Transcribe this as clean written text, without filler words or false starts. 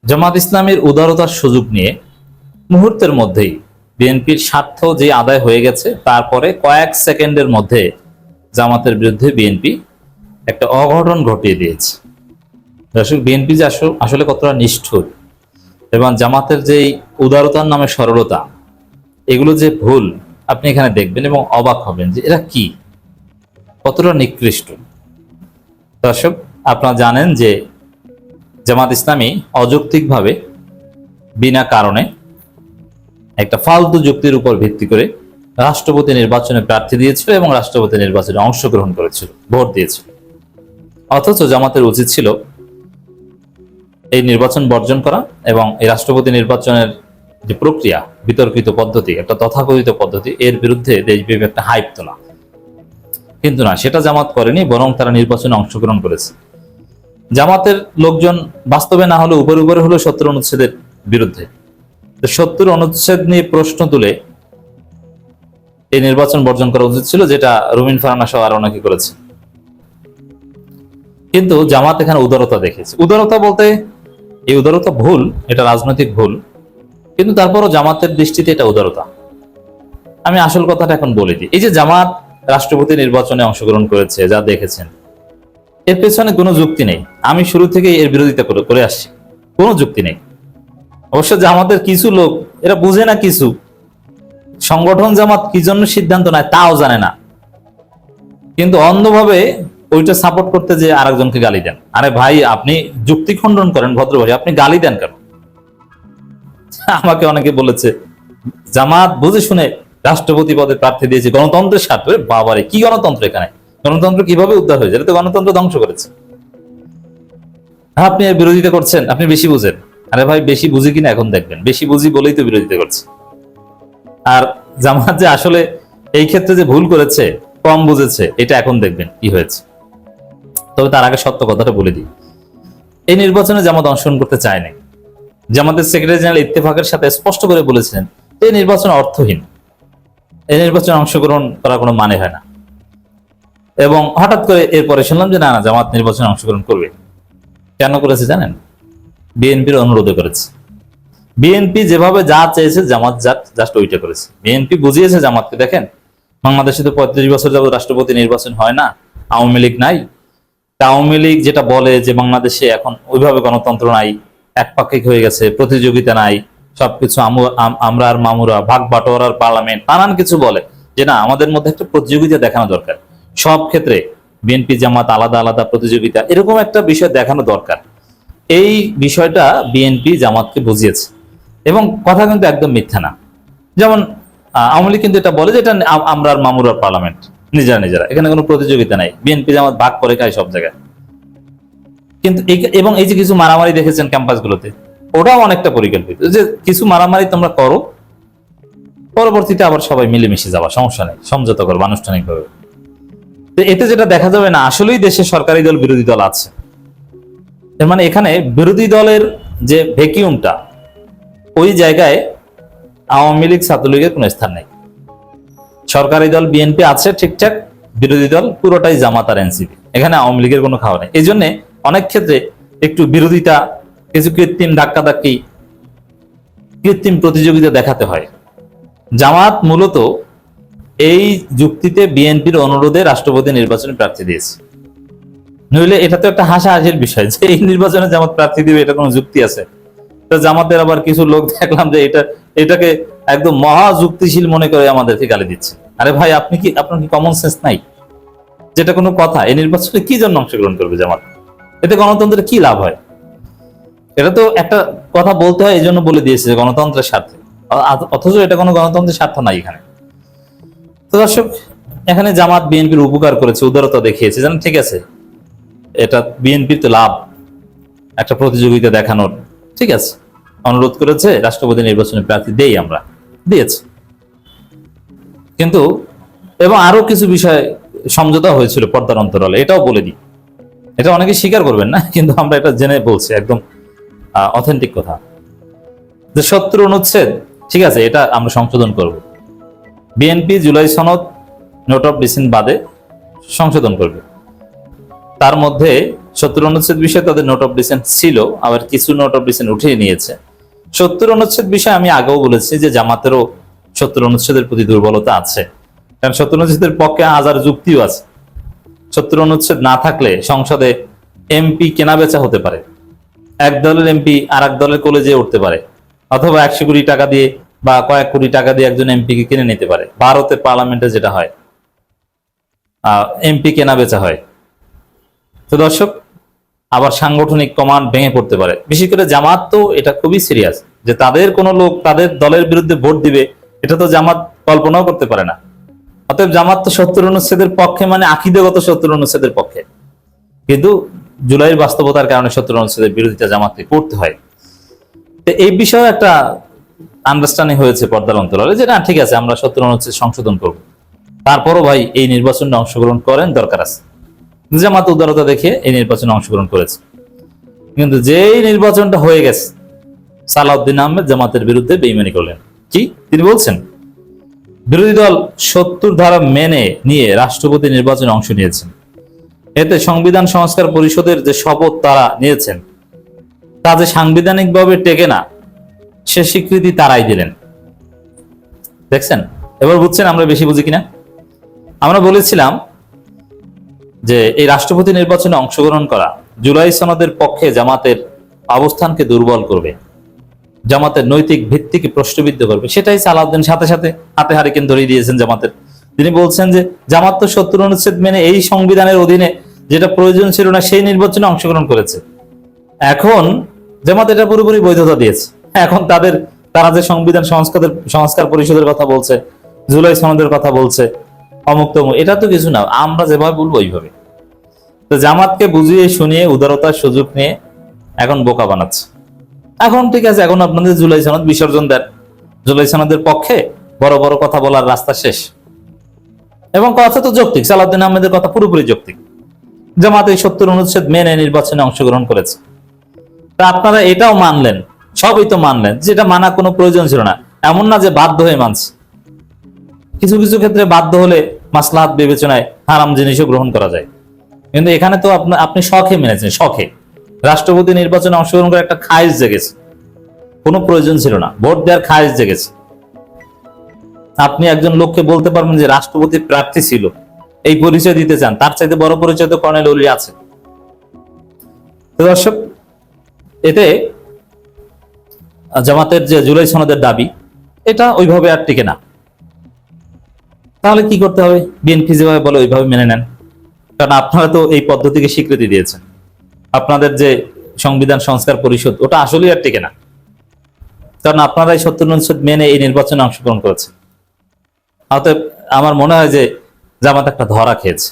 জামাত ইসলামের উদারতার সুযোগ নিয়ে মুহূর্তের মধ্যেই বিএনপির স্বার্থ যে আদায় হয়ে গেছে, তারপরে কয়েক সেকেন্ডের মধ্যে জামাতের বিরুদ্ধে বিএনপি একটা অঘটন ঘটিয়ে দিয়েছে। দর্শক, বিএনপি যে আসলে কতটা নিষ্ঠুর এবং জামাতের যে উদারতার নামে সরলতা, এগুলো যে ভুল, আপনি এখানে দেখবেন এবং অবাক হবেন যে এরা কি, কতটা নিকৃষ্ট। দর্শক, আপনারা জানেন যে জামাত ইসলামী অযৌক্তিকভাবে বিনা কারণে একটা ফালতু যুক্তির উপর ভিত্তি করে রাষ্ট্রপতি নির্বাচনে প্রার্থী দিয়েছিল এবং রাষ্ট্রপতি নির্বাচনে অংশগ্রহণ করেছিল, ভোট দিয়েছিল। অথচ জামাতের উচিত ছিল এই নির্বাচন বর্জন করা এবং এই রাষ্ট্রপতি নির্বাচনের যে প্রক্রিয়া, বিতর্কিত পদ্ধতি, একটা তথাকথিত পদ্ধতি, এর বিরুদ্ধে দেশব্যাপী একটা হাইপ তোলা। কিন্তু না, সেটা জামাত করেনি, বরং তারা নির্বাচনে অংশগ্রহণ করেছে। জামাতের লোকজন বাস্তবে না হলে উপরে উপরে হলো ৭০ অনুচ্ছেদের বিরুদ্ধে। ৭০ অনুচ্ছেদ নিয়ে প্রশ্ন তুলে এই নির্বাচন বর্জন করা উচিত ছিল, যেটা রুমিন ফারহানা সহ আরো অনেকে করেছে। কিন্তু জামাত এখানে উদারতা দেখেছে। উদারতা বলতে এই উদারতা ভুল, এটা রাজনৈতিক ভুল, কিন্তু তারপরও জামাতের দৃষ্টিতে এটা উদারতা। আমি আসল কথাটা এখন বলে দিই। এই যে জামাত রাষ্ট্রপতি নির্বাচনে অংশগ্রহণ করেছে, যা দেখেছেন, এর পেছনে কোনো যুক্তি নেই। আমি শুরু থেকে এর বিরোধিতা করে আসছি, কোনো যুক্তি নেই। অবশ্য জামাতের কিছু লোক, এরা বুঝে না কিছু, সংগঠন জামাত কি জন্য সিদ্ধান্ত নেয় তাও জানে না, কিন্তু অন্ধভাবে ওইটা সাপোর্ট করতে যে আরেকজনকে গালি দেন। আরে ভাই, আপনি যুক্তি খণ্ডন করেন ভদ্রভাবে, আপনি গালি দেন কেন? আমাকে অনেকে বলেছে জামাত বুঝে শুনে রাষ্ট্রপতি পদে প্রার্থী দিয়েছে গণতন্ত্রের স্বার্থে। বাবারে, কি গণতন্ত্র এখানে? গণতন্ত্র কিভাবে উদ্ধার হয়েছে? এটা তো গণতন্ত্র ধ্বংস করেছে। আপনি এর বিরোধিতা করছেন, আপনি বেশি বুঝেন। আরে ভাই, বেশি বুঝি কিনা এখন দেখবেন। বেশি বুঝি বলেই তো বিরোধিতা করছে। আর জামাত যে আসলে এই ক্ষেত্রে যে ভুল করেছে, কম বুঝেছে, এটা এখন দেখবেন কি হয়েছে। তবে তার আগে সত্য কথাটা বলে দিই, এই নির্বাচনে জামাত অংশগ্রহণ করতে চায়নি। জামাতের সেক্রেটারি জেনারেল ইত্তেফাকের সাথে স্পষ্ট করে বলেছিলেন এই নির্বাচন অর্থহীন, এই নির্বাচনে অংশগ্রহণ করার কোনো মানে হয় না। এবং হঠাৎ করে এরপরে শুনলাম যে না, জামাত নির্বাচনে অংশগ্রহণ করবে। কেন করেছে জানেন? বিএনপির অনুরোধে করেছে। বিএনপি যেভাবে যা চেয়েছে জামাত জাস্ট ওইটা করেছে। বিএনপি বুঝিয়েছে জামাতকে, দেখেন বাংলাদেশে তো ৩৫ বছর যাবত রাষ্ট্রপতি নির্বাচন হয় না, আওয়ামী লীগ নাই। আওয়ামী লীগ যেটা বলে যে বাংলাদেশে এখন ওইভাবে গণতন্ত্র নাই, একপাক্ষিক হয়ে গেছে, প্রতিযোগিতা নাই, সবকিছু আমরা আর মামুরা, ভাগ বাটোয়ারার পার্লামেন্ট, নানান কিছু বলে যে না, আমাদের মধ্যে একটা প্রতিযোগিতা দেখানো দরকার। সব ক্ষেত্রে বিএনপি জামাত আলাদা আলাদা প্রতিযোগিতা, এরকম একটা বিষয় দেখানো দরকার। এই বিষয়টা বিএনপি জামাতকে বুঝিয়েছে এবং কথা কিন্তু একদম মিথ্যা না। যেমন আওয়ামী লীগ কিন্তু এটা বলে যে এটা আমরা আর মামুরার পার্লামেন্ট, নিজেরা নিজেরা, এখানে কোনো প্রতিযোগিতা নাই, বিএনপি জামাত ভাগ করে খায় সব জায়গায়। কিন্তু এবং এই যে কিছু মারামারি দেখেছেন ক্যাম্পাসগুলোতে, ওটাও অনেকটা পরিকল্পিত, যে কিছু মারামারি তোমরা করো, পরবর্তীতে আবার সবাই মিলেমিশে যাওয়া, সমস্যা নেই, সমঝোতা করবো আনুষ্ঠানিকভাবে। তো এতে যেটা দেখা যাবে না, আসলেই দেশে সরকারি দল বিরোধী দল আছে। এর মানে এখানে বিরোধী দলের যে ভ্যাকিউমটা, ওই জায়গায় আওয়ামী লীগ ছাত্রলীগের কোনো স্থান নেই। সরকারি দল বিএনপি আছে ঠিকঠাক, বিরোধী দল পুরোটাই জামাত আর এনসিপি, এখানে আওয়ামী লীগের কোনো খাওয়া নেই। এই জন্য অনেক ক্ষেত্রে একটু বিরোধিতা, কিছু কৃত্রিম ধাক্কাধাক্কি, কৃত্রিম প্রতিযোগিতা দেখাতে হয়। জামাত মূলত এই যুক্তিতে বিএনপির অনুরোধে রাষ্ট্রপতি নির্বাচনে প্রার্থী দিয়েছে। নইলে এটা তো একটা হাসাহাসির বিষয় যে এই নির্বাচনে জামাত প্রার্থী দিবে, এটা কোনো যুক্তি আছে? তো জামাতের আবার কিছু লোক দেখলাম যে এটাকে একদম মহা যুক্তিশীল মনে করে আমাদেরকে গালি দিচ্ছে। আরে ভাই, আপনার কি কমন সেন্স নাই? যেটা কোনো কথা? এই নির্বাচনে কি জন্য অংশগ্রহণ করবে জামাত? এতে গণতন্ত্রের কি লাভ হয়? এটা তো একটা কথা বলতে হয়, এই জন্য বলে দিয়েছে যে গণতন্ত্রের স্বার্থে, অথচ এটা কোনো গণতন্ত্রের স্বার্থ নাই এখানে। তো দর্শক, এখানে জামাত বিএনপির উপকার করেছে, উদারতা দেখিয়েছে, জানেন, ঠিক আছে, এটা বিএনপির তো লাভ, একটা প্রতিযোগিতা দেখানোর, ঠিক আছে, অনুরোধ করেছে রাষ্ট্রপতি নির্বাচনে প্রার্থী দেই, আমরা দিয়েছি। কিন্তু এবং আরো কিছু বিষয় সমঝোতা হয়েছিল পর্দার অন্তরালে, এটাও বলে দিই। এটা অনেকে স্বীকার করবেন না, কিন্তু আমরা এটা জেনে বলছি, একদম অথেন্টিক কথা, যে ৭০ অনুচ্ছেদ, ঠিক আছে, এটা আমরা সংশোধন করব। বিএনপি জুলাই সনদ, নোট অফ ডিসেন্ট বাদে সংশোধন করবে। তার মধ্যে 70 অনুচ্ছেদ বিষয়ে তাদের নোট অফ ডিসেন্ট ছিল, আবার কিছু নোট অফ ডিসেন্ট উঠিয়ে নিয়েছে। 70 অনুচ্ছেদ বিষয়ে আমি আগেও বলেছি যে জামাতেরও 70 অনুচ্ছেদের প্রতি দুর্বলতা আছে, কারণ 70 অনুচ্ছেদের পক্ষে হাজার যুক্তিও আছে। 70 অনুচ্ছেদ না থাকলে সংসদে এমপি কেনা বেচা হতে পারে, এক দলের এমপি আর এক দলের কলেজে উঠতে পারে, অথবা 100 কোটি টাকা দিয়ে বা কয়েক কোটি টাকা দিয়ে একজন এমপিকে কিনে নিতে পারে। ভারতের পার্লামেন্টে যেটা হয়, এমপি কেনা বেচা হয়। তো দর্শক, আবার সাংগঠনিক কমান্ড ভেঙে পড়তে পারে। বিশেষ করে জামাত তো এটা খুবই সিরিয়াস, যে তাদের কোনো লোক তাদের দলের বিরুদ্ধে ভোট দিবে, এটা তো জামাত কল্পনাও করতে পারে না। অতএব জামাত তো 70 অনুচ্ছেদের পক্ষে, মানে আকীদাগত 70 অনুচ্ছেদের পক্ষে, কিন্তু জুলাইয়ের বাস্তবতার কারণে 70 অনুচ্ছেদের বিরোধিতা জামাতকে করতে হয়। তো এই বিষয়ে একটা আন্ডারস্ট্যান্ডিং হয়েছে পর্দার অন্তরালে, যে না ঠিক আছে, আমরা 70 অনুচ্ছেদ সংশোধন করব। তারপরও ভাই এই নির্বাচনে অংশগ্রহণ করেন, দরকার আছে। জামাত উদারতা দেখে এই নির্বাচনে অংশগ্রহণ করেছে, কিন্তু যেই নির্বাচনটা হয়ে গেছে, সালাউদ্দিন আহমেদ জামাতের বিরুদ্ধে বেইমানি করলেন। কি তিনি বলছেন? বিরোধী দল 70 ধারা মেনে নিয়ে রাষ্ট্রপতি নির্বাচনে অংশ নিয়েছেন, এতে সংবিধান সংস্কার পরিষদের যে শপথ তারা নিয়েছেন তা যে সাংবিধানিকভাবে টেকে না, সে স্বীকৃতি তারাই দিলেন। দেখছেন, এবার বুঝছেন আমরা বেশি বুঝি কিনা? আমরা বলেছিলাম যে এই রাষ্ট্রপতি নির্বাচনে অংশগ্রহণ করা জুলাই সনদের পক্ষে জামাতের অবস্থানকে দুর্বল করবে, জামাতের নৈতিক ভিত্তিকে প্রশ্নবিদ্ধ করবে। সেটাই সালাউদ্দিন সাথে সাথে হাতে হারিকেন ধরিয়ে দিয়েছেন জামাতের। তিনি বলছেন যে জামাত তো 70 অনুচ্ছেদ মেনে এই সংবিধানের অধীনে যেটা প্রয়োজন ছিল না সেই নির্বাচনে অংশগ্রহণ করেছে। এখন জামাত এটা পুরোপুরি বৈধতা দিয়েছে। এখন তারা যে সংবিধান সংস্কার পরিষদের কথা বলছে, জুলাই সনদের কথা বলছে, অমুক তমুক, এটা তো কিছু না, আমরা যেভাবে বলবো ওইভাবে। তো জামাতকে বুঝিয়ে শুনিয়ে উদারতার সুযোগ নিয়ে এখন বোকা বানাচ্ছে। এখন ঠিক আছে, এখন আপনাদের জুলাই সনদ বিসর্জন দেন, জুলাই সনদের পক্ষে বড় বড় কথা বলার রাস্তা শেষ। এবং কথা তো যৌক্তিক, সালাউদ্দিন আহমেদের কথা পুরোপুরি যৌক্তিক। জামাত এই 70 অনুচ্ছেদ মেনে নির্বাচনে অংশগ্রহণ করেছে, তা আপনারা এটাও মানলেন, সবই তো মানলেন, যেটা মানা কোনো প্রয়োজন ছিল না। এমন না যে বাধ্য হয়ে মানছে, কিছু কিছু ক্ষেত্রে বাধ্য হলে মাসলাহাত বিবেচনায় হারাম জিনিসও গ্রহণ করা যায়। কিন্তু এখানে তো আপনি শখে মেনেছেন, শখে। রাষ্ট্রপতি নির্বাচনে অংশগ্রহণ করে একটা খায়েশ জেগেছে, কোনো প্রয়োজন ছিল না, ভোট দেওয়ার খায়েশ জেগেছে। আপনি একজন লোককে বলতে পারবেন যে রাষ্ট্রপতি প্রার্থী ছিল, এই পরিচয় দিতে চান, তার চাইতে বড় পরিচয় তো কর্নেল ওলি আছে। তো দর্শক, এতে জামাতের যে জুলাই সনদের দাবি, এটা ওইভাবে আর টিকে না। তাহলে কি করতে হবে? বিএনপি যেভাবে বলে ওইভাবে মেনে নেন, কারণ আপনারা তো এই পদ্ধতিকে স্বীকৃতি দিয়েছেন। আপনাদের যে সংবিধান সংস্কার পরিষদ, ওটা আসলেই আর টিকে না, কারণ আপনারা এই 70 অনুচ্ছেদ মেনে এই নির্বাচনে অংশগ্রহণ করেছেন। অতএব আমার মনে হয় যে জামাত একটা ধরা খেয়েছে।